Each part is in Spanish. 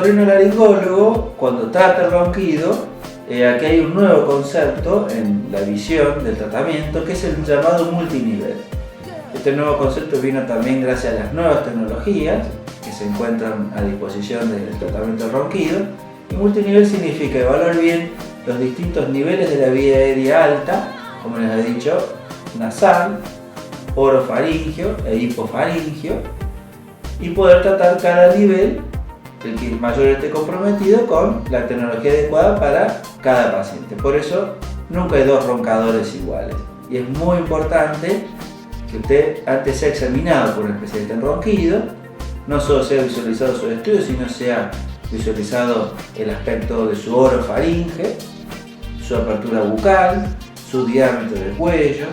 otorrinolaringólogo, cuando trata el ronquido, aquí hay un nuevo concepto en la visión del tratamiento, que es el llamado multinivel. Este nuevo concepto vino también gracias a las nuevas tecnologías que se encuentran a disposición del tratamiento del ronquido. Y multinivel significa evaluar bien los distintos niveles de la vía aérea alta, como les he dicho, nasal, orofaringio e hipofaringio, y poder tratar cada nivel, el que mayor esté comprometido, con la tecnología adecuada para cada paciente. Por eso nunca hay dos roncadores iguales. Y es muy importante que usted antes sea examinado por un especialista en ronquido, no solo sea visualizado su estudio, sino sea visualizado el aspecto de su orofaringe, su apertura bucal, su diámetro de cuello.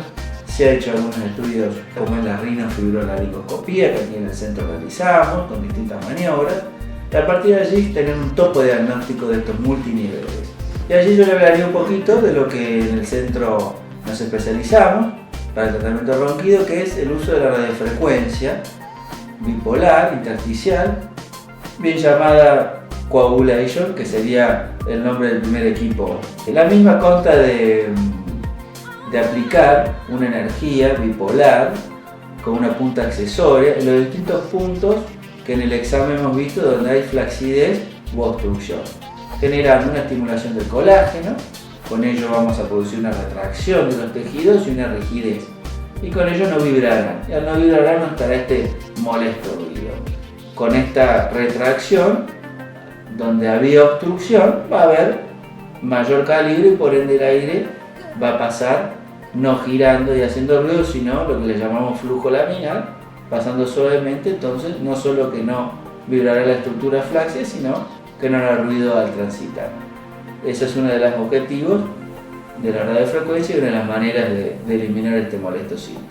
Se ha hecho algunos estudios como en la rinofibrolaringoscopía, que aquí en el centro realizamos con distintas maniobras, y a partir de allí tener un topo diagnóstico de estos multiniveles. Y allí yo le hablaría un poquito de lo que en el centro nos especializamos para el tratamiento de ronquido, que es el uso de la radiofrecuencia bipolar, intersticial, bien llamada coagulation, que sería el nombre del primer equipo. La misma consta de aplicar una energía bipolar con una punta accesoria en los distintos puntos que en el examen hemos visto donde hay flacidez u obstrucción, generando una estimulación del colágeno. Con ello vamos a producir una retracción de los tejidos y una rigidez, y con ello no vibrarán, y al no vibrar no estará este molesto ruido. Con esta retracción, donde había obstrucción, va a haber mayor calibre y por ende el aire va a pasar no girando y haciendo ruido, sino lo que le llamamos flujo laminar, pasando suavemente. Entonces no solo que no vibrará la estructura flácida, sino que no hará ruido al transitar. Ese es uno de los objetivos de la radiofrecuencia y una de las maneras de eliminar este molesto síntoma.